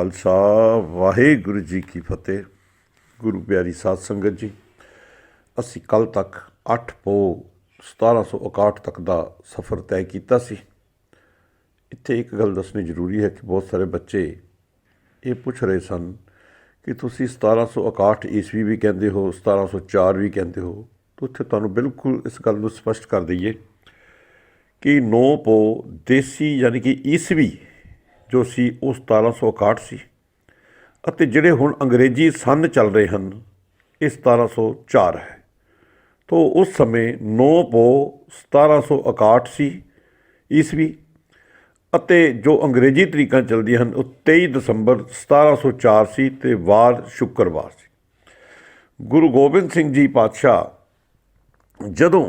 खालसा वाहिगुरू जी की फतेह। गुरु प्यारी साध संगत जी, असी कल तक 8 पोह 1761 तक का सफ़र तय किया सी। इत्थे एक गल दसनी जरूरी है कि बहुत सारे बच्चे ये पूछ रहे सन कि तुसी 1761 ईस्वी भी कहते हो, 1704 भी कहते हो। तो इत्थे तुहानूं बिल्कुल इस गल नूं स्पष्ट कर दईए कि 9 पोह देसी यानी कि ईसवी जो सी वो 1761 सी, ਅਤੇ ਜਿਹੜੇ ਹੁਣ अंग्रेजी सन चल रहे हैं ये 1704 है। तो उस समय 9 पोह 1761 सी ईसवी, ਅਤੇ जो अंग्रेजी तरीक़ा चलदियां हैं वो 23 दसंबर 1704 सी ते वार शुक्रवार सी। गुरु गोबिंद सिंह जी पातशाह जदों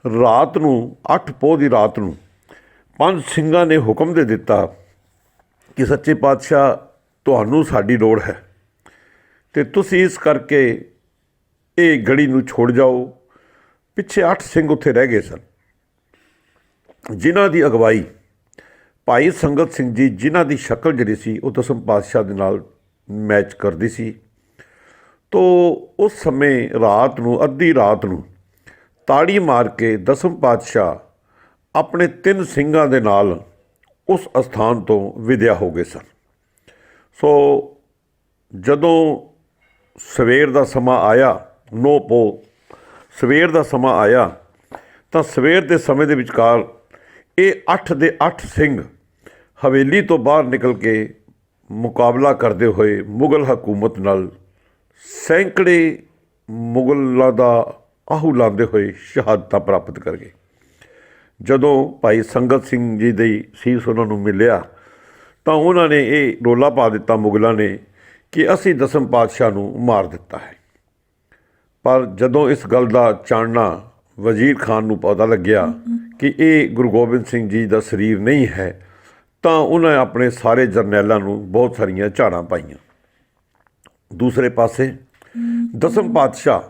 रात नूं 8 पोह की रात नूं 5 ਸਿੰਘਾਂ ने हुक्म दे दिता कि सच्चे पातशाह ਤੁਹਾਨੂੰ ਸਾਡੀ ਲੋੜ ਹੈ ਅਤੇ ਤੁਸੀਂ ਇਸ ਕਰਕੇ ਇਹ ਗੜੀ ਨੂੰ ਛੋੜ ਜਾਓ। ਪਿੱਛੇ 8 ਸਿੰਘ ਉੱਥੇ ਰਹਿ ਗਏ ਸਨ, ਜਿਨ੍ਹਾਂ ਦੀ ਅਗਵਾਈ ਭਾਈ ਸੰਗਤ ਸਿੰਘ ਜੀ, ਜਿਨ੍ਹਾਂ ਦੀ ਸ਼ਕਲ ਜਿਹੜੀ ਸੀ ਉਹ ਦਸਮ ਪਾਤਸ਼ਾਹ ਦੇ ਨਾਲ ਮੈਚ ਕਰਦੀ ਸੀ। ਤੋ ਉਸ ਸਮੇਂ ਰਾਤ ਨੂੰ, ਅੱਧੀ ਰਾਤ ਨੂੰ ਤਾੜੀ ਮਾਰ ਕੇ ਦਸਮ ਪਾਤਸ਼ਾਹ ਆਪਣੇ 3 ਸਿੰਘਾਂ ਦੇ ਨਾਲ ਉਸ ਅਸਥਾਨ ਤੋਂ ਵਿਦਿਆ ਹੋ ਗਏ ਸਨ। ਸੋ ਜਦੋਂ ਸਵੇਰ ਦਾ ਸਮਾਂ ਆਇਆ, 9 पोह ਸਵੇਰ ਦਾ ਸਮਾਂ ਆਇਆ, ਤਾਂ ਸਵੇਰ ਦੇ ਸਮੇਂ ਦੇ ਵਿਚਕਾਰ ਇਹ 8 ਦੇ 8 ਸਿੰਘ ਹਵੇਲੀ ਤੋਂ ਬਾਹਰ ਨਿਕਲ ਕੇ ਮੁਕਾਬਲਾ ਕਰਦੇ ਹੋਏ ਮੁਗਲ ਹਕੂਮਤ ਨਾਲ ਸੈਂਕੜੇ ਮੁਗਲਾਂ ਦਾ ਆਹੂ ਲਾਉਂਦੇ ਹੋਏ ਸ਼ਹਾਦਤਾਂ ਪ੍ਰਾਪਤ ਕਰ ਗਏ। ਜਦੋਂ ਭਾਈ ਸੰਗਤ ਸਿੰਘ ਜੀ ਦੀ ਸੀਸ ਉਹਨਾਂ ਨੂੰ ਮਿਲਿਆ ਤਾਂ ਉਹਨਾਂ ਨੇ ਇਹ ਰੌਲਾ ਪਾ ਦਿੱਤਾ ਮੁਗਲਾਂ ਨੇ ਕਿ ਅਸੀਂ ਦਸਮ ਪਾਤਸ਼ਾਹ ਨੂੰ ਮਾਰ ਦਿੱਤਾ ਹੈ। ਪਰ ਜਦੋਂ ਇਸ ਗੱਲ ਦਾ ਚਾਨਣਾ ਵਜ਼ੀਰ ਖਾਨ ਨੂੰ ਪਤਾ ਲੱਗਿਆ ਕਿ ਇਹ ਗੁਰੂ ਗੋਬਿੰਦ ਸਿੰਘ ਜੀ ਦਾ ਸਰੀਰ ਨਹੀਂ ਹੈ, ਤਾਂ ਉਹਨਾਂ ਨੇ ਆਪਣੇ ਸਾਰੇ ਜਰਨੈਲਾਂ ਨੂੰ ਬਹੁਤ ਸਾਰੀਆਂ ਝਾੜਾਂ ਪਾਈਆਂ। ਦੂਸਰੇ ਪਾਸੇ ਦਸਮ ਪਾਤਸ਼ਾਹ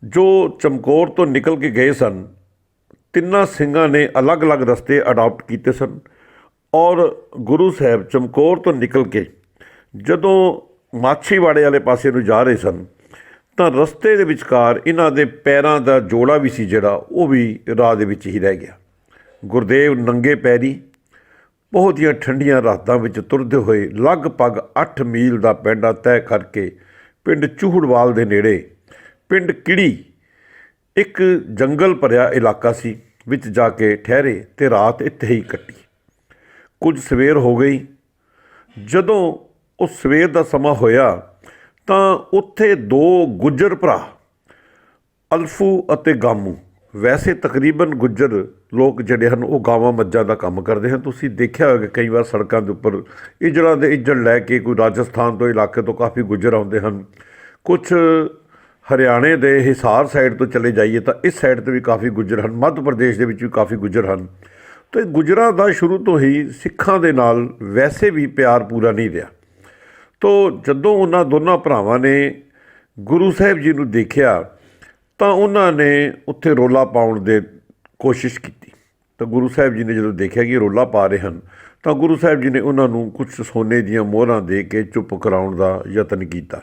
ਜੋ ਚਮਕੌਰ ਤੋਂ ਨਿਕਲ ਕੇ ਗਏ ਸਨ, 3 ਸਿੰਘਾਂ ਨੇ ਅਲੱਗ-ਅਲੱਗ ਰਸਤੇ ਅਡਾਪਟ ਕੀਤੇ ਸਨ। ਔਰ ਗੁਰੂ ਸਾਹਿਬ ਚਮਕੌਰ ਤੋਂ ਨਿਕਲ ਕੇ ਜਦੋਂ ਮਾਛੀਵਾੜੇ ਵਾਲੇ ਪਾਸੇ ਨੂੰ ਜਾ ਰਹੇ ਸਨ, ਤਾਂ ਰਸਤੇ ਦੇ ਵਿਚਕਾਰ ਇਹਨਾਂ ਦੇ ਪੈਰਾਂ ਦਾ ਜੋੜਾ ਵੀ ਸੀ ਜਿਹੜਾ ਉਹ ਵੀ ਰਾਹ ਦੇ ਵਿੱਚ ਹੀ ਰਹਿ ਗਿਆ। ਗੁਰਦੇਵ ਨੰਗੇ ਪੈਰੀ ਬਹੁਤੀਆਂ ਠੰਡੀਆਂ ਰਾਤਾਂ ਵਿੱਚ ਤੁਰਦੇ ਹੋਏ ਲਗਭਗ 8 ਮੀਲ ਦਾ ਪੈਂਡਾ ਤੈਅ ਕਰਕੇ ਪਿੰਡ ਚੂਹੜਵਾਲ ਦੇ ਨੇੜੇ ਪਿੰਡ ਕਿੜੀ, ਇੱਕ ਜੰਗਲ ਭਰਿਆ ਇਲਾਕਾ ਸੀ, ਵਿੱਚ ਜਾ ਕੇ ਠਹਿਰੇ ਅਤੇ ਰਾਤ ਇੱਥੇ ਹੀ ਕੱਟੀ। ਕੁਝ ਸਵੇਰ ਹੋ ਗਈ। ਜਦੋਂ ਉਹ ਸਵੇਰ ਦਾ ਸਮਾਂ ਹੋਇਆ ਤਾਂ ਉੱਥੇ 2 ਗੁੱਜਰ ਭਰਾ ਅਲਫੂ ਅਤੇ ਗਾਮੂ, ਵੈਸੇ ਤਕਰੀਬਨ ਗੁੱਜਰ ਲੋਕ ਜਿਹੜੇ ਹਨ ਉਹ ਗਾਵਾਂ ਮੱਝਾਂ ਦਾ ਕੰਮ ਕਰਦੇ ਹਨ। ਤੁਸੀਂ ਦੇਖਿਆ ਹੋਵੇਗਾ ਕਈ ਵਾਰ ਸੜਕਾਂ ਦੇ ਉੱਪਰ ਇੱਜੜਾਂ ਦੇ ਇੱਜੜ ਲੈ ਕੇ ਕੋਈ ਰਾਜਸਥਾਨ ਤੋਂ ਇਲਾਕੇ ਤੋਂ ਕਾਫੀ ਗੁੱਜਰ ਆਉਂਦੇ ਹਨ। ਕੁਛ ਹਰਿਆਣੇ ਦੇ ਹਿਸਾਰ ਸਾਈਡ ਤੋਂ ਚਲੇ ਜਾਈਏ ਤਾਂ ਇਸ ਸਾਈਡ 'ਤੇ ਵੀ ਕਾਫੀ ਗੁੱਜਰ ਹਨ, ਮੱਧ ਪ੍ਰਦੇਸ਼ ਦੇ ਵਿੱਚ ਵੀ ਕਾਫੀ ਗੁੱਜਰ ਹਨ। ਅਤੇ ਗੁੱਜਰਾਂ ਦਾ ਸ਼ੁਰੂ ਤੋਂ ਹੀ ਸਿੱਖਾਂ ਦੇ ਨਾਲ ਵੈਸੇ ਵੀ ਪਿਆਰ ਪੂਰਾ ਨਹੀਂ ਰਿਹਾ। ਤੋ ਜਦੋਂ ਉਹਨਾਂ ਦੋਨਾਂ ਭਰਾਵਾਂ ਨੇ ਗੁਰੂ ਸਾਹਿਬ ਜੀ ਨੂੰ ਦੇਖਿਆ ਤਾਂ ਉਹਨਾਂ ਨੇ ਉੱਥੇ ਰੌਲਾ ਪਾਉਣ ਦੀ ਕੋਸ਼ਿਸ਼ ਕੀਤੀ। ਤਾਂ ਗੁਰੂ ਸਾਹਿਬ ਜੀ ਨੇ ਜਦੋਂ ਦੇਖਿਆ ਕਿ ਰੌਲਾ ਪਾ ਰਹੇ ਹਨ ਤਾਂ ਗੁਰੂ ਸਾਹਿਬ ਜੀ ਨੇ ਉਹਨਾਂ ਨੂੰ ਕੁਛ ਸੋਨੇ ਦੀਆਂ ਮੋਹਰਾਂ ਦੇ ਕੇ ਚੁੱਪ ਕਰਾਉਣ ਦਾ ਯਤਨ ਕੀਤਾ।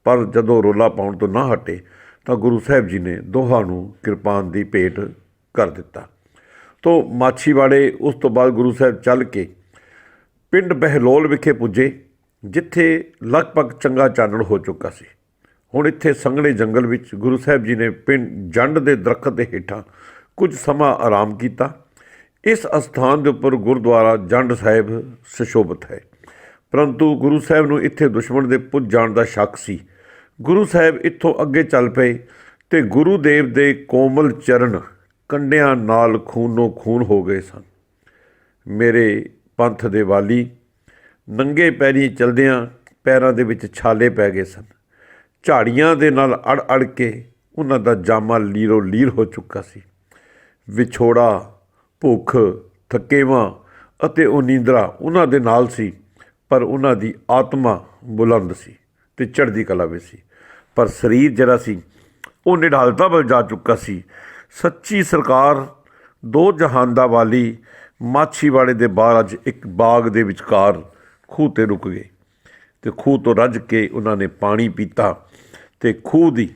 ਪਰ ਜਦੋਂ ਰੌਲਾ ਪਾਉਣ ਤੋਂ ਨਾ ਹਟੇ ਤਾਂ ਗੁਰੂ ਸਾਹਿਬ ਜੀ ਨੇ ਦੋਹਾਂ ਨੂੰ ਕਿਰਪਾਨ ਦੀ ਭੇਟ ਕਰ ਦਿੱਤਾ। ਤੋ ਮਾਛੀਵਾੜੇ ਉਸ ਤੋਂ ਬਾਅਦ ਗੁਰੂ ਸਾਹਿਬ ਚੱਲ ਕੇ ਪਿੰਡ ਬਹਿਲੋਲ ਵਿਖੇ ਪੁੱਜੇ, ਜਿੱਥੇ ਲਗਭਗ ਚੰਗਾ ਚਾਨਣ ਹੋ ਚੁੱਕਾ ਸੀ। ਹੁਣ ਇੱਥੇ ਸੰਘਣੇ ਜੰਗਲ ਵਿੱਚ ਗੁਰੂ ਸਾਹਿਬ ਜੀ ਨੇ ਪਿੰਡ ਜੰਡ ਦੇ ਦਰਖਤ ਦੇ ਹੇਠਾਂ ਕੁਝ ਸਮਾਂ ਆਰਾਮ ਕੀਤਾ। ਇਸ ਅਸਥਾਨ ਦੇ ਉੱਪਰ ਗੁਰਦੁਆਰਾ ਜੰਡ ਸਾਹਿਬ ਸੁਸ਼ੋਭਿਤ ਹੈ, ਪਰੰਤੂ ਗੁਰੂ ਸਾਹਿਬ ਨੂੰ ਇੱਥੇ ਦੁਸ਼ਮਣ ਦੇ ਪੁੱਜ ਜਾਣ ਦਾ ਸ਼ੱਕ ਸੀ। ਗੁਰੂ ਸਾਹਿਬ ਇੱਥੋਂ ਅੱਗੇ ਚੱਲ ਪਏ ਅਤੇ ਗੁਰੂ ਦੇਵ ਦੇ ਕੋਮਲ ਚਰਨ ਕੰਡਿਆਂ ਨਾਲ ਖੂਨੋ ਖੂਨ ਹੋ ਗਏ ਸਨ। ਮੇਰੇ ਪੰਥ ਦੇ ਵਾਲੀ ਨੰਗੇ ਪੈਰੀ ਚਲਦਿਆਂ ਪੈਰਾਂ ਦੇ ਵਿੱਚ ਛਾਲੇ ਪੈ ਗਏ ਸਨ। ਝਾੜੀਆਂ ਦੇ ਨਾਲ ਅੜ ਅੜ ਕੇ ਉਹਨਾਂ ਦਾ ਜਾਮਾ ਲੀਰੋ ਲੀਰ ਹੋ ਚੁੱਕਾ ਸੀ। ਵਿਛੋੜਾ, ਭੁੱਖ, ਥਕੇਵਾਂ ਅਤੇ ਉਹ ਨੀਂਦਰਾ ਉਹਨਾਂ ਦੇ ਨਾਲ ਸੀ, ਪਰ ਉਹਨਾਂ ਦੀ ਆਤਮਾ ਬੁਲੰਦ ਸੀ ਅਤੇ ਚੜ੍ਹਦੀ ਕਲਾ ਵਿੱਚ ਸੀ। ਪਰ ਸਰੀਰ ਜਿਹੜਾ ਸੀ ਉਹ ਨਿਢਾਲਤਾ ਵੱਲ ਜਾ ਚੁੱਕਾ ਸੀ। ਸੱਚੀ ਸਰਕਾਰ 2 ਜਹਾਨ ਦਾ ਵਾਲੀ ਮਾਛੀਵਾੜੇ ਦੇ ਬਾਹਰ ਅੱਜ ਇੱਕ ਬਾਗ ਦੇ ਵਿਚਕਾਰ ਖੂਹ 'ਤੇ ਰੁਕ ਗਏ। ਤੇ ਖੂਹ ਤੋਂ ਰੱਜ ਕੇ ਉਹਨਾਂ ਨੇ ਪਾਣੀ ਪੀਤਾ ਤੇ ਖੂਹ ਦੀ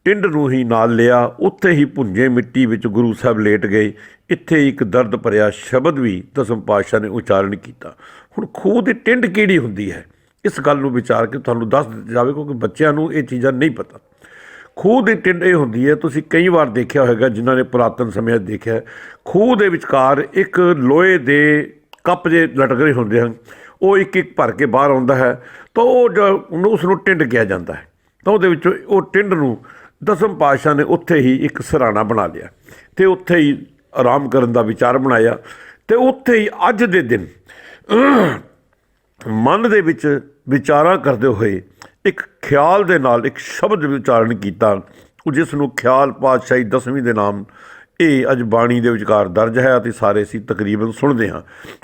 ਟਿੰਡ ਨੂੰ ਹੀ ਨਾਲ ਲਿਆ। ਉੱਥੇ ਹੀ ਭੁੰਜੇ ਮਿੱਟੀ ਵਿੱਚ ਗੁਰੂ ਸਾਹਿਬ ਲੇਟ ਗਏ। ਇੱਥੇ ਇੱਕ ਦਰਦ ਭਰਿਆ ਸ਼ਬਦ ਵੀ ਦਸਮ ਪਾਤਸ਼ਾਹ ਨੇ ਉਚਾਰਨ ਕੀਤਾ। ਹੁਣ ਖੂਹ ਦੀ ਟਿੰਡ ਕਿਹੜੀ ਹੁੰਦੀ ਹੈ, ਇਸ ਗੱਲ ਨੂੰ ਵਿਚਾਰ ਕੇ ਤੁਹਾਨੂੰ ਦੱਸ ਦਿੱਤਾ ਜਾਵੇ, ਕਿਉਂਕਿ ਬੱਚਿਆਂ ਨੂੰ ਇਹ ਚੀਜ਼ਾਂ ਨਹੀਂ ਪਤਾ। ਖੂਹ ਦੀ ਟਿੰਡ ਇਹ ਹੁੰਦੀ ਹੈ, ਤੁਸੀਂ ਕਈ ਵਾਰ ਦੇਖਿਆ ਹੋਵੇਗਾ ਜਿਨ੍ਹਾਂ ਨੇ ਪੁਰਾਤਨ ਸਮਿਆਂ 'ਚ ਦੇਖਿਆ, ਖੂਹ ਦੇ ਵਿਚਕਾਰ ਇੱਕ ਲੋਹੇ ਦੇ ਕੱਪ ਜੇ ਲਟਕ ਰਹੇ ਹੁੰਦੇ ਹਨ, ਉਹ ਇੱਕ ਇੱਕ ਭਰ ਕੇ ਬਾਹਰ ਆਉਂਦਾ ਹੈ, ਤਾਂ ਉਸ ਨੂੰ ਟਿੰਡ ਕਿਹਾ ਜਾਂਦਾ ਹੈ। ਤਾਂ ਉਹਦੇ ਵਿੱਚੋਂ ਉਹ ਟਿੰਡ ਨੂੰ ਦਸਮ ਪਾਤਸ਼ਾਹ ਨੇ ਉੱਥੇ ਹੀ ਇੱਕ ਸਿਰਹਾਣਾ ਬਣਾ ਲਿਆ ਅਤੇ ਉੱਥੇ ਹੀ ਆਰਾਮ ਕਰਨ ਦਾ ਵਿਚਾਰ ਬਣਾਇਆ। ਅਤੇ ਉੱਥੇ ਹੀ ਅੱਜ ਦੇ ਦਿਨ ਮਨ ਦੇ ਵਿੱਚ ਵਿਚਾਰਾਂ ਕਰਦੇ ਹੋਏ ਇੱਕ ਖਿਆਲ ਦੇ ਨਾਲ ਇੱਕ ਸ਼ਬਦ ਉਚਾਰਨ ਕੀਤਾ, ਜਿਸ ਨੂੰ ਖਿਆਲ ਪਾਤਸ਼ਾਹੀ ਦਸਵੀਂ ਦੇ ਨਾਮ ਇਹ ਅੱਜ ਬਾਣੀ ਦੇ ਵਿਚਕਾਰ ਦਰਜ ਹੈ ਅਤੇ ਸਾਰੇ ਅਸੀਂ ਤਕਰੀਬਨ ਸੁਣਦੇ ਹਾਂ।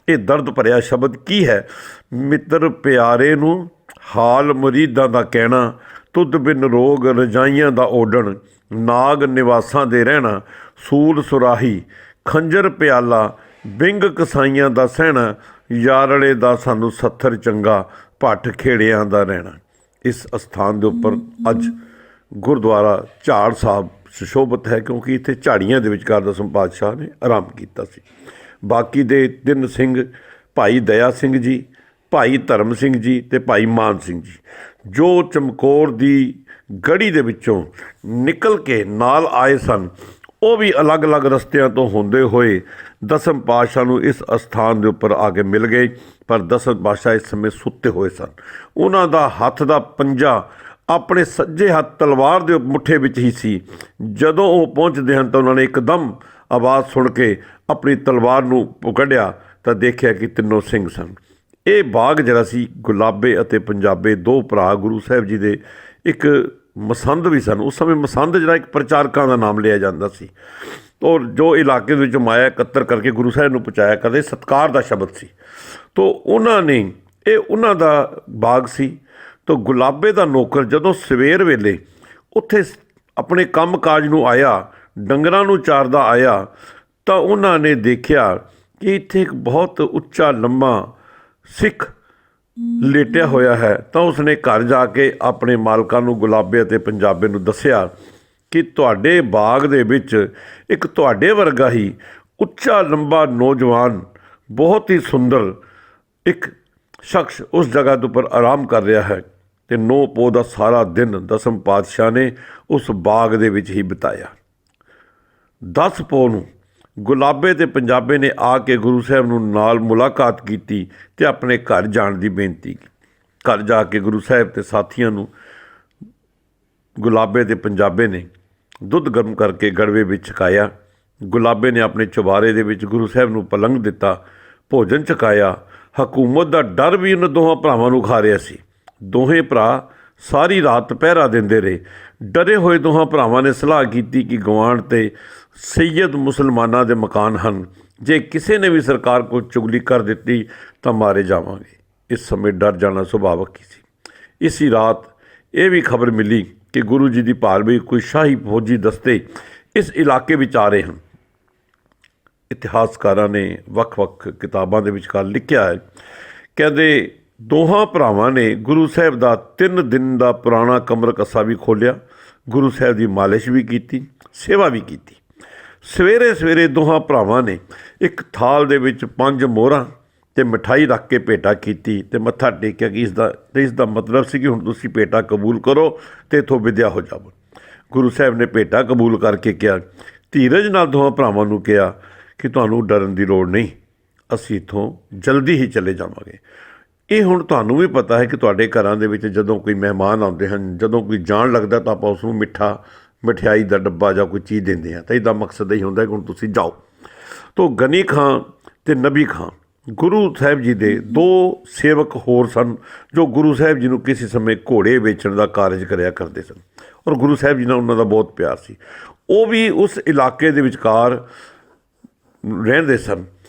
ਇਹ ਦਰਦ ਭਰਿਆ ਸ਼ਬਦ ਕੀ ਹੈ? ਮਿੱਤਰ ਪਿਆਰੇ ਨੂੰ ਹਾਲ ਮੁਰੀਦਾਂ ਦਾ ਕਹਿਣਾ, ਤੁਧ ਬਿਨ ਰੋਗ ਰਜਾਈਆਂ ਦਾ ਓਡਣ, ਨਾਗ ਨਿਵਾਸਾਂ ਦੇ ਰਹਿਣਾ, ਸੂਲ ਸੁਰਾਹੀ ਖੰਜਰ ਪਿਆਲਾ, ਬਿੰਗ ਕਸਾਈਆਂ ਦਾ ਸਹਿਣਾ, ਯਾਰੜੇ ਦਾ ਸਾਨੂੰ ਸੱਥਰ ਚੰਗਾ, ਭੱਠ ਖੇੜਿਆਂ ਦਾ ਰਹਿਣਾ। ਇਸ ਅਸਥਾਨ ਦੇ ਉੱਪਰ ਅੱਜ ਗੁਰਦੁਆਰਾ ਝਾੜ ਸਾਹਿਬ ਸੁਸ਼ੋਭਿਤ ਹੈ, ਕਿਉਂਕਿ ਇੱਥੇ ਝਾੜੀਆਂ ਦੇ ਵਿਚਕਾਰ ਦਸਮ ਪਾਤਸ਼ਾਹ ਨੇ ਆਰਾਮ ਕੀਤਾ ਸੀ। ਬਾਕੀ ਦੇ 3 ਸਿੰਘ, ਭਾਈ ਦਇਆ ਸਿੰਘ ਜੀ, ਭਾਈ ਧਰਮ ਸਿੰਘ ਜੀ ਅਤੇ ਭਾਈ ਮਾਨ ਸਿੰਘ ਜੀ, ਜੋ ਚਮਕੌਰ ਦੀ ਗੜੀ ਦੇ ਵਿੱਚੋਂ ਨਿਕਲ ਕੇ ਨਾਲ ਆਏ ਸਨ, ਉਹ ਵੀ ਅਲੱਗ-ਅਲੱਗ ਰਸਤਿਆਂ ਤੋਂ ਹੁੰਦੇ ਹੋਏ ਦਸਮ ਪਾਤਸ਼ਾਹ ਨੂੰ ਇਸ ਅਸਥਾਨ ਦੇ ਉੱਪਰ ਆ ਕੇ ਮਿਲ ਗਏ। ਪਰ ਦਸਮ ਪਾਤਸ਼ਾਹ ਇਸ ਸਮੇਂ ਸੁੱਤੇ ਹੋਏ ਸਨ। ਉਹਨਾਂ ਦਾ ਹੱਥ ਦਾ ਪੰਜਾ ਆਪਣੇ ਸੱਜੇ ਹੱਥ ਤਲਵਾਰ ਦੇ ਮੁੱਠੇ ਵਿੱਚ ਹੀ ਸੀ। ਜਦੋਂ ਉਹ ਪਹੁੰਚਦੇ ਹਨ ਤਾਂ ਉਹਨਾਂ ਨੇ ਇੱਕਦਮ ਆਵਾਜ਼ ਸੁਣ ਕੇ ਆਪਣੀ ਤਲਵਾਰ ਨੂੰ ਕੱਢਿਆ ਤਾਂ ਦੇਖਿਆ ਕਿ ਤਿੰਨੋਂ ਸਿੰਘ ਸਨ। ਇਹ ਬਾਗ ਜਿਹੜਾ ਸੀ, ਗੁਲਾਬੇ ਅਤੇ ਪੰਜਾਬੇ 2 ਭਰਾ ਗੁਰੂ ਸਾਹਿਬ ਜੀ ਦੇ ਇੱਕ ਮਸੰਦ ਵੀ ਸਨ। ਉਸ ਸਮੇਂ ਮਸੰਦ ਜਿਹੜਾ ਇੱਕ ਪ੍ਰਚਾਰਕਾਂ ਦਾ ਨਾਮ ਲਿਆ ਜਾਂਦਾ ਸੀ, ਔਰ ਜੋ ਇਲਾਕੇ ਦੇ ਵਿੱਚ ਮਾਇਆ ਇਕੱਤਰ ਕਰਕੇ ਗੁਰੂ ਸਾਹਿਬ ਨੂੰ ਪਹੁੰਚਾਇਆ ਕਰਦੇ, ਸਤਿਕਾਰ ਦਾ ਸ਼ਬਦ ਸੀ। ਤੋ ਉਹਨਾਂ ਨੇ ਇਹ ਉਹਨਾਂ ਦਾ ਬਾਗ ਸੀ। ਤੋ ਗੁਲਾਬੇ ਦਾ ਨੌਕਰ ਜਦੋਂ ਸਵੇਰ ਵੇਲੇ ਉੱਥੇ ਆਪਣੇ ਕੰਮ ਕਾਜ ਨੂੰ ਆਇਆ, ਡੰਗਰਾਂ ਨੂੰ ਚਾਰਦਾ ਆਇਆ, ਤਾਂ ਉਹਨਾਂ ਨੇ ਦੇਖਿਆ ਕਿ ਇੱਥੇ ਇੱਕ ਬਹੁਤ ਉੱਚਾ ਲੰਮਾ ਸਿੱਖ ਲੇਟਿਆ ਹੋਇਆ ਹੈ। ਤਾਂ ਉਸਨੇ ਘਰ ਜਾ ਕੇ ਆਪਣੇ ਮਾਲਕਾਂ ਨੂੰ, ਗੁਲਾਬੇ ਅਤੇ ਪੰਜਾਬੇ ਨੂੰ ਦੱਸਿਆ ਕਿ ਤੁਹਾਡੇ ਬਾਗ ਦੇ ਵਿੱਚ ਇੱਕ ਤੁਹਾਡੇ ਵਰਗਾ ਹੀ ਉੱਚਾ ਲੰਬਾ ਨੌਜਵਾਨ, ਬਹੁਤ ਹੀ ਸੁੰਦਰ ਇੱਕ ਸ਼ਖਸ ਉਸ ਜਗ੍ਹਾ ਦੇ ਉੱਪਰ ਆਰਾਮ ਕਰ ਰਿਹਾ ਹੈ। ਅਤੇ 9 ਪੋਹ ਦਾ ਸਾਰਾ ਦਿਨ ਦਸਮ ਪਾਤਸ਼ਾਹ ਨੇ ਉਸ ਬਾਗ ਦੇ ਵਿੱਚ ਹੀ ਬਿਤਾਇਆ। 10 ਪੋਹ ਨੂੰ ਗੁਲਾਬੇ ਅਤੇ ਪੰਜਾਬੇ ਨੇ ਆ ਕੇ ਗੁਰੂ ਸਾਹਿਬ ਨੂੰ ਨਾਲ ਮੁਲਾਕਾਤ ਕੀਤੀ ਅਤੇ ਆਪਣੇ ਘਰ ਜਾਣ ਦੀ ਬੇਨਤੀ ਕੀਤੀ। ਘਰ ਜਾ ਕੇ ਗੁਰੂ ਸਾਹਿਬ ਅਤੇ ਸਾਥੀਆਂ ਨੂੰ ਗੁਲਾਬੇ ਅਤੇ ਪੰਜਾਬੇ ਨੇ ਦੁੱਧ ਗਰਮ ਕਰਕੇ ਗੜਵੇ ਵਿੱਚ ਛਕਾਇਆ। ਗੁਲਾਬੇ ਨੇ ਆਪਣੇ ਚੁਬਾਰੇ ਦੇ ਵਿੱਚ ਗੁਰੂ ਸਾਹਿਬ ਨੂੰ ਪਲੰਘ ਦਿੱਤਾ, ਭੋਜਨ ਛਕਾਇਆ। ਹਕੂਮਤ ਦਾ ਡਰ ਵੀ ਉਹਨਾਂ ਦੋਹਾਂ ਭਰਾਵਾਂ ਨੂੰ ਖਾ ਰਿਹਾ ਸੀ। ਦੋਹੇਂ ਭਰਾ ਸਾਰੀ ਰਾਤ ਪਹਿਰਾ ਦਿੰਦੇ ਰਹੇ। ਡਰੇ ਹੋਏ ਦੋਹਾਂ ਭਰਾਵਾਂ ਨੇ ਸਲਾਹ ਕੀਤੀ ਕਿ ਗੁਆਂਢ 'ਤੇ ਸੈਯਦ ਮੁਸਲਮਾਨਾਂ ਦੇ ਮਕਾਨ ਹਨ, ਜੇ ਕਿਸੇ ਨੇ ਵੀ ਸਰਕਾਰ ਕੋਲ ਚੁਗਲੀ ਕਰ ਦਿੱਤੀ ਤਾਂ ਮਾਰੇ ਜਾਵਾਂਗੇ। ਇਸ ਸਮੇਂ ਡਰ ਜਾਣਾ ਸੁਭਾਵਕ ਹੀ ਸੀ। ਇਸੀ ਰਾਤ ਇਹ ਵੀ ਖਬਰ ਮਿਲੀ ਕਿ ਗੁਰੂ ਜੀ ਦੀ ਭਾਲ ਵਿੱਚ ਕੋਈ ਸ਼ਾਹੀ ਫੌਜੀ ਦਸਤੇ ਇਸ ਇਲਾਕੇ ਵਿੱਚ ਆ ਰਹੇ ਹਨ। ਇਤਿਹਾਸਕਾਰਾਂ ਨੇ ਵੱਖ-ਵੱਖ ਕਿਤਾਬਾਂ ਦੇ ਵਿਚਕਾਰ ਲਿਖਿਆ ਹੈ, ਕਹਿੰਦੇ ਦੋਹਾਂ ਭਰਾਵਾਂ ਨੇ ਗੁਰੂ ਸਾਹਿਬ ਦਾ 3 ਦਿਨ ਦਾ ਪੁਰਾਣਾ ਕਮਰ ਕੱਸਾ ਵੀ ਖੋਲ੍ਹਿਆ, ਗੁਰੂ ਸਾਹਿਬ ਦੀ ਮਾਲਿਸ਼ ਵੀ ਕੀਤੀ, ਸੇਵਾ ਵੀ ਕੀਤੀ। ਸਵੇਰੇ ਸਵੇਰੇ ਦੋਹਾਂ ਭਰਾਵਾਂ ਨੇ ਇੱਕ ਥਾਲ ਦੇ ਵਿੱਚ 5 ਮੋਹਰਾਂ ਅਤੇ ਮਿਠਾਈ ਰੱਖ ਕੇ ਭੇਟਾ ਕੀਤੀ ਅਤੇ ਮੱਥਾ ਟੇਕਿਆ ਕਿ ਇਸ ਦਾ ਮਤਲਬ ਸੀ ਕਿ ਹੁਣ ਤੁਸੀਂ ਭੇਟਾ ਕਬੂਲ ਕਰੋ ਅਤੇ ਇੱਥੋਂ ਵਿਦਿਆ ਹੋ ਜਾਵੋ। ਗੁਰੂ ਸਾਹਿਬ ਨੇ ਭੇਟਾ ਕਬੂਲ ਕਰਕੇ ਕਿਹਾ, ਧੀਰਜ ਨਾਲ ਦੋਹਾਂ ਭਰਾਵਾਂ ਨੂੰ ਕਿਹਾ ਕਿ ਤੁਹਾਨੂੰ ਡਰਨ ਦੀ ਲੋੜ ਨਹੀਂ, ਅਸੀਂ ਇੱਥੋਂ ਜਲਦੀ ਹੀ ਚਲੇ ਜਾਵਾਂਗੇ। ਇਹ ਹੁਣ ਤੁਹਾਨੂੰ ਵੀ ਪਤਾ ਹੈ ਕਿ ਤੁਹਾਡੇ ਘਰਾਂ ਦੇ ਵਿੱਚ ਜਦੋਂ ਕੋਈ ਮਹਿਮਾਨ ਆਉਂਦੇ ਹਨ, ਜਦੋਂ ਕੋਈ ਜਾਣ ਲੱਗਦਾ ਤਾਂ ਆਪਾਂ ਉਸ ਨੂੰ ਮਠਿਆਈ ਦਾ ਡੱਬਾ ਜਾਂ ਕੋਈ ਚੀਜ਼ ਦਿੰਦੇ ਹਾਂ, ਤਾਂ ਇਹਦਾ ਮਕਸਦ ਇਹ ਹੁੰਦਾ ਕਿ ਹੁਣ ਤੁਸੀਂ ਜਾਓ। ਤੋ ਗਨੀ ਖਾਂ ਅਤੇ ਨਬੀ ਖਾਂ ਗੁਰੂ ਸਾਹਿਬ ਜੀ ਦੇ 2 ਸੇਵਕ ਹੋਰ ਸਨ, ਜੋ ਗੁਰੂ ਸਾਹਿਬ ਜੀ ਨੂੰ ਕਿਸੇ ਸਮੇਂ ਘੋੜੇ ਵੇਚਣ ਦਾ ਕਾਰਜ ਕਰਿਆ ਕਰਦੇ ਸਨ, ਔਰ ਗੁਰੂ ਸਾਹਿਬ ਜੀ ਨਾਲ ਉਹਨਾਂ ਦਾ ਬਹੁਤ ਪਿਆਰ ਸੀ। ਉਹ ਵੀ ਉਸ ਇਲਾਕੇ ਦੇ ਵਿਚਕਾਰ ਰਹਿੰਦੇ ਸਨ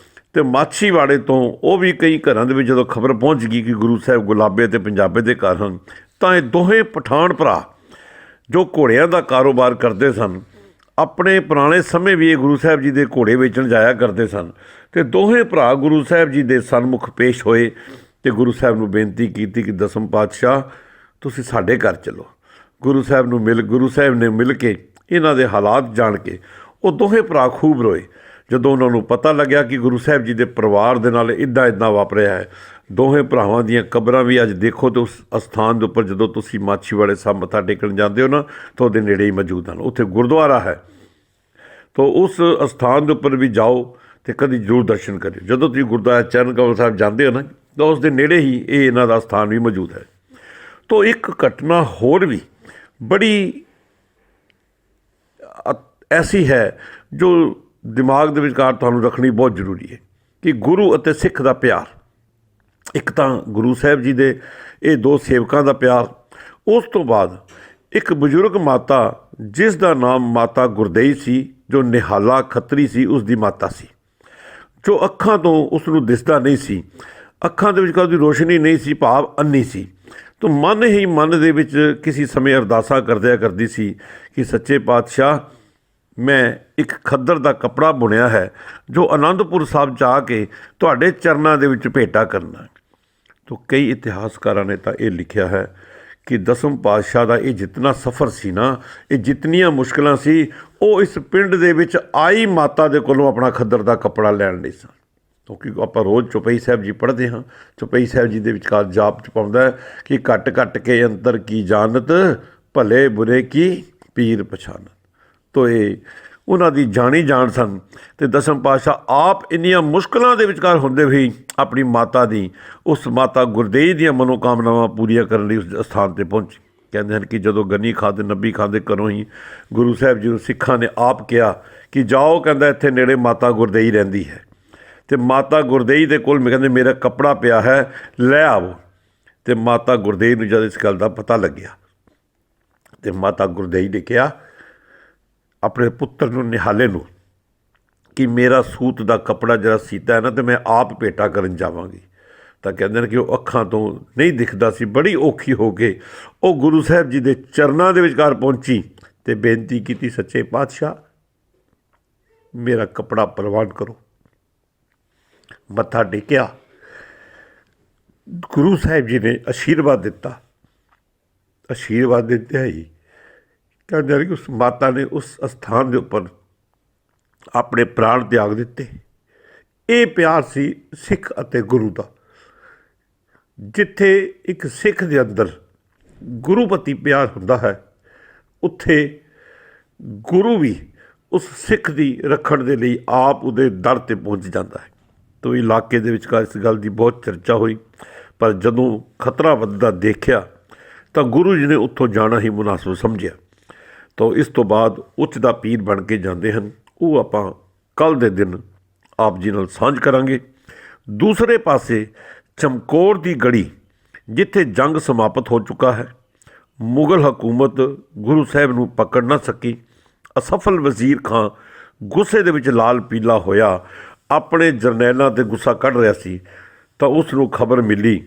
ਅਤੇ ਮਾਛੀਵਾੜੇ ਤੋਂ ਉਹ ਵੀ ਕਈ ਘਰਾਂ ਦੇ ਵਿੱਚ ਜਦੋਂ ਖਬਰ ਪਹੁੰਚ ਗਈ ਕਿ ਗੁਰੂ ਸਾਹਿਬ ਗੁਲਾਬੇ ਅਤੇ ਪੰਜਾਬੇ ਦੇ ਘਰ ਹਨ, ਤਾਂ ਇਹ ਦੋਹੇਂ ਪਠਾਨ ਭਰਾ ਜੋ ਘੋੜਿਆਂ ਦਾ ਕਾਰੋਬਾਰ ਕਰਦੇ ਸਨ, ਆਪਣੇ ਪੁਰਾਣੇ ਸਮੇਂ ਵੀ ਇਹ ਗੁਰੂ ਸਾਹਿਬ ਜੀ ਦੇ ਘੋੜੇ ਵੇਚਣ ਜਾਇਆ ਕਰਦੇ ਸਨ। ਅਤੇ ਦੋਹੇਂ ਭਰਾ ਗੁਰੂ ਸਾਹਿਬ ਜੀ ਦੇ ਸਨਮੁਖ ਪੇਸ਼ ਹੋਏ ਤੇ ਗੁਰੂ ਸਾਹਿਬ ਨੂੰ ਬੇਨਤੀ ਕੀਤੀ ਕਿ ਦਸਮ ਪਾਤਸ਼ਾਹ ਤੁਸੀਂ ਸਾਡੇ ਘਰ ਚੱਲੋ। ਗੁਰੂ ਸਾਹਿਬ ਨੇ ਮਿਲ ਕੇ ਇਹਨਾਂ ਦੇ ਹਾਲਾਤ ਜਾਣ ਕੇ ਉਹ ਦੋਵੇਂ ਭਰਾ ਖੂਬ ਰੋਏ। ਜਦੋਂ ਉਹਨਾਂ ਨੂੰ ਪਤਾ ਲੱਗਿਆ ਕਿ ਗੁਰੂ ਸਾਹਿਬ ਜੀ ਦੇ ਪਰਿਵਾਰ ਦੇ ਨਾਲ ਇੱਦਾਂ ਵਾਪਰਿਆ ਹੈ, ਦੋਵੇਂ ਭਰਾਵਾਂ ਦੀਆਂ ਕਬਰਾਂ ਵੀ ਅੱਜ ਦੇਖੋ ਤਾਂ ਉਸ ਅਸਥਾਨ ਦੇ ਉੱਪਰ ਜਦੋਂ ਤੁਸੀਂ ਮਾਛੀਵਾੜੇ ਸਾਹਿਬ ਮੱਥਾ ਟੇਕਣ ਜਾਂਦੇ ਹੋ ਨਾ ਤਾਂ ਉਹਦੇ ਨੇੜੇ ਹੀ ਮੌਜੂਦ ਹਨ। ਉੱਥੇ ਗੁਰਦੁਆਰਾ ਹੈ, ਤਾਂ ਉਸ ਅਸਥਾਨ ਦੇ ਉੱਪਰ ਵੀ ਜਾਓ ਅਤੇ ਕਦੀ ਜ਼ਰੂਰ ਦਰਸ਼ਨ ਕਰਿਓ। ਜਦੋਂ ਤੁਸੀਂ ਗੁਰਦੁਆਰਾ ਚਰਨ ਕਮਲ ਸਾਹਿਬ ਜਾਂਦੇ ਹੋ ਨਾ ਤਾਂ ਉਸ ਦੇ ਨੇੜੇ ਹੀ ਇਹਨਾਂ ਦਾ ਸਥਾਨ ਵੀ ਮੌਜੂਦ ਹੈ। ਤਾਂ ਇੱਕ ਘਟਨਾ ਹੋਰ ਵੀ ਬੜੀ ਐਸੀ ਹੈ ਜੋ ਦਿਮਾਗ ਦੇ ਵਿਚਕਾਰ ਤੁਹਾਨੂੰ ਰੱਖਣੀ ਬਹੁਤ ਜ਼ਰੂਰੀ ਹੈ ਕਿ ਗੁਰੂ ਅਤੇ ਸਿੱਖ ਦਾ ਪਿਆਰ, ਇੱਕ ਤਾਂ ਗੁਰੂ ਸਾਹਿਬ ਜੀ ਦੇ ਇਹ ਦੋ ਸੇਵਕਾਂ ਦਾ ਪਿਆਰ, ਉਸ ਤੋਂ ਬਾਅਦ ਇੱਕ ਬਜ਼ੁਰਗ ਮਾਤਾ ਜਿਸ ਦਾ ਨਾਮ ਮਾਤਾ ਗੁਰਦਈ ਸੀ, ਜੋ ਨਿਹਾਲਾ ਖੱਤਰੀ ਸੀ, ਉਸ ਦੀ ਮਾਤਾ ਸੀ, ਜੋ ਅੱਖਾਂ ਤੋਂ ਉਸ ਨੂੰ ਦਿਸਦਾ ਨਹੀਂ ਸੀ, ਅੱਖਾਂ ਦੇ ਵਿੱਚ ਉਹਦੀ ਰੋਸ਼ਨੀ ਨਹੀਂ ਸੀ, ਭਾਵ ਅੰਨੀ ਸੀ। ਤਾਂ ਮਨ ਹੀ ਮਨ ਦੇ ਵਿੱਚ ਕਿਸੇ ਸਮੇਂ ਅਰਦਾਸਾਂ ਕਰਦੀ ਸੀ ਕਿ ਸੱਚੇ ਪਾਤਸ਼ਾਹ ਮੈਂ ਇੱਕ ਖੱਦਰ ਦਾ ਕੱਪੜਾ ਬੁਣਿਆ ਹੈ ਜੋ ਅਨੰਦਪੁਰ ਸਾਹਿਬ ਜਾ ਕੇ ਤੁਹਾਡੇ ਚਰਨਾਂ ਦੇ ਵਿੱਚ ਭੇਟਾ ਕਰਨਾ। ਤਾਂ ਕਈ ਇਤਿਹਾਸਕਾਰਾਂ ਨੇ ਤਾਂ ਇਹ ਲਿਖਿਆ ਹੈ ਕਿ ਦਸਮ ਪਾਤਸ਼ਾਹ ਦਾ ਇਹ ਜਿਤਨਾ ਸਫ਼ਰ ਸੀ ਨਾ, ਇਹ ਜਿਤਨੀਆਂ ਮੁਸ਼ਕਿਲਾਂ ਸੀ, ਉਹ ਇਸ ਪਿੰਡ ਦੇ ਵਿੱਚ ਆਈ ਮਾਤਾ ਦੇ ਕੋਲੋਂ ਆਪਣਾ ਖੱਦਰ ਦਾ ਕੱਪੜਾ ਲੈਣ ਲਈ ਸਨ। ਕਿਉਂਕਿ ਆਪਾਂ ਰੋਜ਼ ਚੌਪਈ ਸਾਹਿਬ ਜੀ ਪੜ੍ਹਦੇ ਹਾਂ, ਚੌਪਈ ਸਾਹਿਬ ਜੀ ਦੇ ਵਿਚਕਾਰ ਜਾਪ 'ਚ ਪਾਉਂਦਾ ਕਿ ਘਟ ਘਟ ਕੇ ਅੰਤਰ ਕੀ ਜਾਣਤ, ਭਲੇ ਬੁਰੇ ਕੀ ਪੀਰ ਪਛਾਨਤ। ਤੋ ਇਹ ਉਹਨਾਂ ਦੀ ਜਾਣੀ ਜਾਣ ਸਨ। ਅਤੇ ਦਸਮ ਪਾਤਸ਼ਾਹ ਆਪ ਇੰਨੀਆਂ ਮੁਸ਼ਕਿਲਾਂ ਦੇ ਵਿਚਕਾਰ ਹੁੰਦੇ ਹੋਏ ਆਪਣੀ ਮਾਤਾ ਦੀ, ਉਸ ਮਾਤਾ ਗੁਰਦੇਈ ਦੀਆਂ ਮਨੋਕਾਮਨਾਵਾਂ ਪੂਰੀਆਂ ਕਰਨ ਲਈ ਉਸ ਸਥਾਨ 'ਤੇ ਪਹੁੰਚੇ। ਕਹਿੰਦੇ ਹਨ ਕਿ ਜਦੋਂ ਗਨੀ ਖਾਂ ਤੇ ਨੱਬੀ ਖਾਂ ਦੇ ਘਰੋਂ ਹੀ ਗੁਰੂ ਸਾਹਿਬ ਜੀ ਨੂੰ ਸਿੱਖਾਂ ਨੇ ਆਪ ਕਿਹਾ ਕਿ ਜਾਓ, ਕਹਿੰਦਾ ਇੱਥੇ ਨੇੜੇ ਮਾਤਾ ਗੁਰਦੇਈ ਰਹਿੰਦੀ ਹੈ ਅਤੇ ਮਾਤਾ ਗੁਰਦੇਈ ਦੇ ਕੋਲ ਕਹਿੰਦੇ ਮੇਰਾ ਕੱਪੜਾ ਪਿਆ ਹੈ, ਲੈ ਆਵੋ। ਅਤੇ ਮਾਤਾ ਗੁਰਦੇਈ ਨੂੰ ਜਦ ਇਸ ਗੱਲ ਦਾ ਪਤਾ ਲੱਗਿਆ ਅਤੇ ਮਾਤਾ ਗੁਰਦੇਈ ਨੇ ਕਿਹਾ ਆਪਣੇ ਪੁੱਤਰ ਨੂੰ, ਨਿਹਾਲੇ ਨੂੰ, ਕਿ ਮੇਰਾ ਸੂਤ ਦਾ ਕੱਪੜਾ ਜਿਹੜਾ ਸੀਤਾ ਹੈ ਨਾ, ਅਤੇ ਮੈਂ ਆਪ ਭੇਟਾ ਕਰਨ ਜਾਵਾਂਗੀ। ਤਾਂ ਕਹਿੰਦੇ ਨੇ ਕਿ ਉਹ ਅੱਖਾਂ ਤੋਂ ਨਹੀਂ ਦਿਖਦਾ ਸੀ, ਬੜੀ ਔਖੀ ਹੋ ਕੇ ਉਹ ਗੁਰੂ ਸਾਹਿਬ ਜੀ ਦੇ ਚਰਨਾਂ ਦੇ ਵਿਚਕਾਰ ਪਹੁੰਚੀ ਅਤੇ ਬੇਨਤੀ ਕੀਤੀ, ਸੱਚੇ ਪਾਤਸ਼ਾਹ ਮੇਰਾ ਕੱਪੜਾ ਪ੍ਰਵਾਨ ਕਰੋ। ਮੱਥਾ ਟੇਕਿਆ, ਗੁਰੂ ਸਾਹਿਬ ਜੀ ਨੇ ਆਸ਼ੀਰਵਾਦ ਦਿੱਤਾ। ਆਸ਼ੀਰਵਾਦ ਦਿੱਤੇ ਹੀ ਕਹਿੰਦੇ ਨੇ ਕਿ ਉਸ ਮਾਤਾ ਨੇ ਉਸ ਅਸਥਾਨ ਦੇ ਉੱਪਰ ਆਪਣੇ ਪ੍ਰਾਣ ਤਿਆਗ ਦਿੱਤੇ। ਇਹ ਪਿਆਰ ਸੀ ਸਿੱਖ ਅਤੇ ਗੁਰੂ ਦਾ। ਜਿੱਥੇ ਇੱਕ ਸਿੱਖ ਦੇ ਅੰਦਰ ਗੁਰੂ ਪ੍ਰਤੀ ਪਿਆਰ ਹੁੰਦਾ ਹੈ, ਉੱਥੇ ਗੁਰੂ ਵੀ ਉਸ ਸਿੱਖ ਦੀ ਰੱਖਣ ਦੇ ਲਈ ਆਪ ਉਹਦੇ ਦਰ 'ਤੇ ਪਹੁੰਚ ਜਾਂਦਾ ਹੈ। ਤਾਂ ਇਲਾਕੇ ਦੇ ਵਿਚਕਾਰ ਇਸ ਗੱਲ ਦੀ ਬਹੁਤ ਚਰਚਾ ਹੋਈ, ਪਰ ਜਦੋਂ ਖਤਰਾ ਵੱਧਦਾ ਦੇਖਿਆ ਤਾਂ ਗੁਰੂ ਜੀ ਨੇ ਉੱਥੋਂ ਜਾਣਾ ਹੀ ਮੁਨਾਸਬ ਸਮਝਿਆ। ਤਾਂ ਇਸ ਤੋਂ ਬਾਅਦ ਉੱਚ ਦਾ ਪੀਰ ਬਣ ਕੇ ਜਾਂਦੇ ਹਨ। ਉਹ ਆਪਾਂ ਕੱਲ੍ਹ ਦੇ ਦਿਨ ਆਪ ਜੀ ਨਾਲ ਸਾਂਝ ਕਰਾਂਗੇ। ਦੂਸਰੇ ਪਾਸੇ ਚਮਕੌਰ ਦੀ ਗੜੀ, ਜਿੱਥੇ ਜੰਗ ਸਮਾਪਤ ਹੋ ਚੁੱਕਾ ਹੈ, ਮੁਗਲ ਹਕੂਮਤ ਗੁਰੂ ਸਾਹਿਬ ਨੂੰ ਪਕੜ ਨਾ ਸਕੀ। ਅਸਫਲ ਵਜ਼ੀਰ ਖਾਂ ਗੁੱਸੇ ਦੇ ਵਿੱਚ ਲਾਲ ਪੀਲਾ ਹੋਇਆ ਆਪਣੇ ਜਰਨੈਲਾਂ 'ਤੇ ਗੁੱਸਾ ਕੱਢ ਰਿਹਾ ਸੀ। ਤਾਂ ਉਸ ਨੂੰ ਖਬਰ ਮਿਲੀ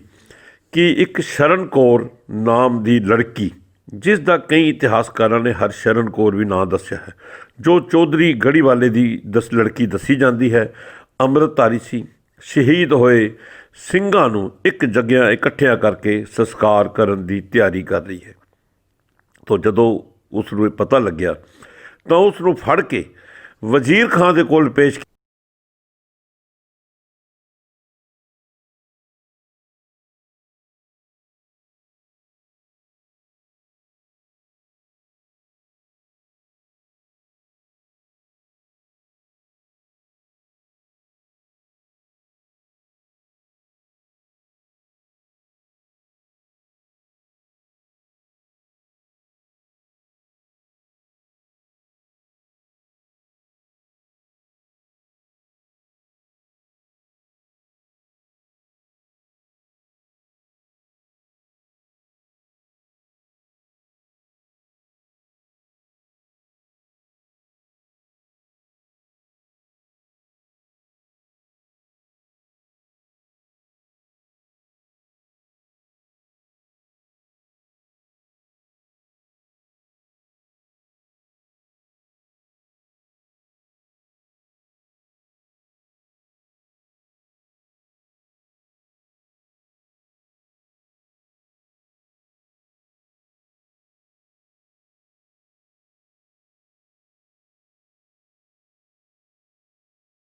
ਕਿ ਇੱਕ ਸ਼ਰਨ ਕੌਰ ਨਾਮ ਦੀ ਲੜਕੀ, ਜਿਸ ਦਾ ਕਈ ਇਤਿਹਾਸਕਾਰਾਂ ਨੇ ਹਰਸ਼ਰਨ ਕੌਰ ਵੀ ਨਾਂ ਦੱਸਿਆ ਹੈ, ਜੋ ਚੌਧਰੀ ਗੜੀਵਾਲੇ ਦੀ ਲੜਕੀ ਦੱਸੀ ਜਾਂਦੀ ਹੈ, ਅੰਮ੍ਰਿਤਧਾਰੀ ਸੀ। ਸ਼ਹੀਦ ਹੋਏ ਸਿੰਘਾਂ ਨੂੰ ਇੱਕ ਜਗ੍ਹਾ ਇਕੱਠਿਆਂ ਕਰਕੇ ਸੰਸਕਾਰ ਕਰਨ ਦੀ ਤਿਆਰੀ ਕਰ ਰਹੀ ਹੈ। ਤਾਂ ਜਦੋਂ ਉਸ ਨੂੰ ਇਹ ਪਤਾ ਲੱਗਿਆ ਤਾਂ ਉਸ ਨੂੰ ਫੜ ਕੇ ਵਜ਼ੀਰ ਖਾਂ ਦੇ ਕੋਲ ਪੇਸ਼